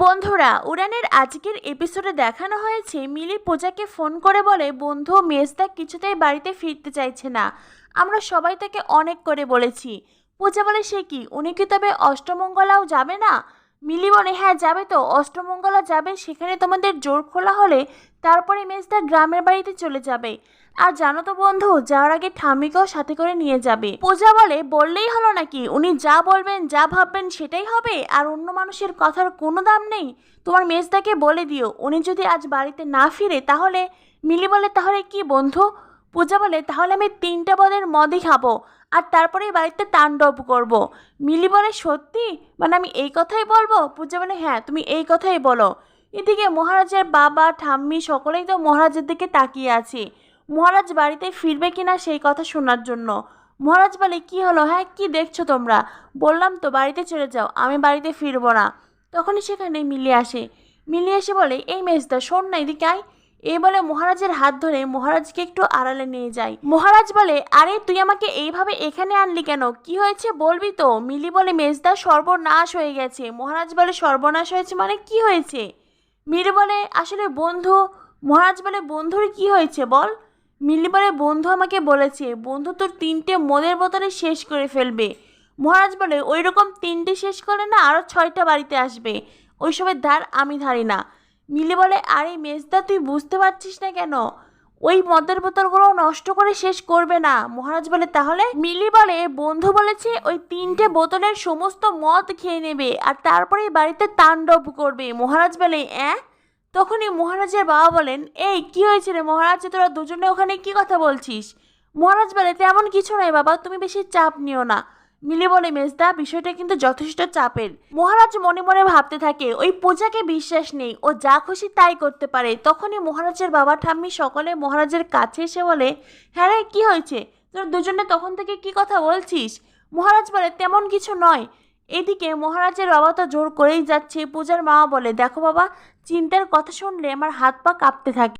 বন্ধুরা, উড়ানের আজকের এপিসোডে দেখানো হয়েছে মিলি পূজাকে ফোন করে বলে বন্ধু মেজদা কিছুতেই বাড়িতে ফিরতে চাইছে না। আমরা সবাই তাকে অনেক করে বলেছি। পূজা বলে সে কি, উনি কি তবে অষ্টমঙ্গলাও যাবে না? মিলি বলে হ্যাঁ যাবে তো, অষ্টমঙ্গলা যাবে, সেখানে তোমাদের জোর খোলা হলে তারপরে মেজদা গ্রামের বাড়িতে চলে যাবে। আর জানো তো বন্ধু, যাওয়ার আগে ঠাম্মিকেও সাথে করে নিয়ে যাবে। পূজা বলে বললেই হলো নাকি, উনি যা বলবেন যা ভাববেন সেটাই হবে, আর অন্য মানুষের কথার কোনো দাম নেই। তোমার মেজদাকে বলে দিও উনি যদি আজ বাড়িতে না ফিরে তাহলে। মিলি বলে তাহলে কি বন্ধু? পূজা বলে তাহলে আমি 3টা বদের মদই খাবো আর তারপরেই বাড়িতে তাণ্ডব করব। মিলি বলে সত্যি, মানে আমি এই কথাই বলবো? পূজা বলে হ্যাঁ তুমি এই কথাই বলো। এদিকে মহারাজের বাবা ঠাম্মি সকলেই তো মহারাজের দিকে তাকিয়ে আছে, মহারাজ বাড়িতে ফিরবে কিনা সেই কথা শোনার জন্য। মহারাজ বলে কি হলো, হ্যাঁ কি দেখছো তোমরা? বললাম তো বাড়িতে চলে যাও, আমি বাড়িতে ফিরবো না। তখনই সেখানে মিলি আসে। মিলি এসে বলে এই মেজদা শোন না, এদিকে আয়। এই বলে মহারাজের হাত ধরে মহারাজকে একটু আড়ালে নিয়ে যায়। মহারাজ বলে আরে তুই আমাকে এইভাবে এখানে আনলি কেন, কি হয়েছে বলবি তো? মিলি বলে মেজদা সর্বনাশ হয়ে গেছে। মহারাজ বলে সর্বনাশ হয়েছে মানে কি হয়েছে? মিলি বলে আসলে বন্ধু। মহারাজ বলে বন্ধুর কি হয়েছে বল। মিলি বলে বন্ধু আমাকে বলেছে বন্ধু তোর 3টে মদের বোতলে শেষ করে ফেলবে। মহারাজ বলে ওই রকম 3টে শেষ করলে না আরও 6টা বাড়িতে আসবে, ওইসবের ধার আমি ধারি না। মিলি বলে আরে মেজদা তুই বুঝতে পারছিস না কেন, ওই মদের বোতলগুলো নষ্ট করে শেষ করবে না। মহারাজ বলে তাহলে? মিলি বলে বন্ধু বলেছে ওই 3টে বোতলের সমস্ত মদ খেয়ে নেবে আর তারপরেই বাড়িতে তাণ্ডব করবে। মহারাজ বলে তখনই মহারাজের বাবা বলেন এই কি হয়েছে রে মহারাজ, তোরা দুজনে ওখানে কি কথা বলছিস? মহারাজ বলে তেমন কিছু নয় বাবা, তুমি বেশি চাপ নিও না। মিলি বলে মেজদা বিষয়টা কিন্তু যথেষ্ট চাপের। মহারাজ মনে মনে ভাবতে থাকে ওই পূজাকে বিশ্বাস নেই, ও যা খুশি তাই করতে পারে। তখনই মহারাজের বাবা ঠাম্মি সকলে মহারাজের কাছে এসে বলে হ্যাঁ রে কি হয়েছে, তোরা দুজনে তখন থেকে কি কথা বলছিস? মহারাজ বলে তেমন কিছু নয়। এদিকে মহারাজের বাবা তো জোর করেই যাচ্ছে। পূজার মা বলে দেখো বাবা, চিন্তার কথা শুনলে আমার হাত পা কাঁপতে থাকে।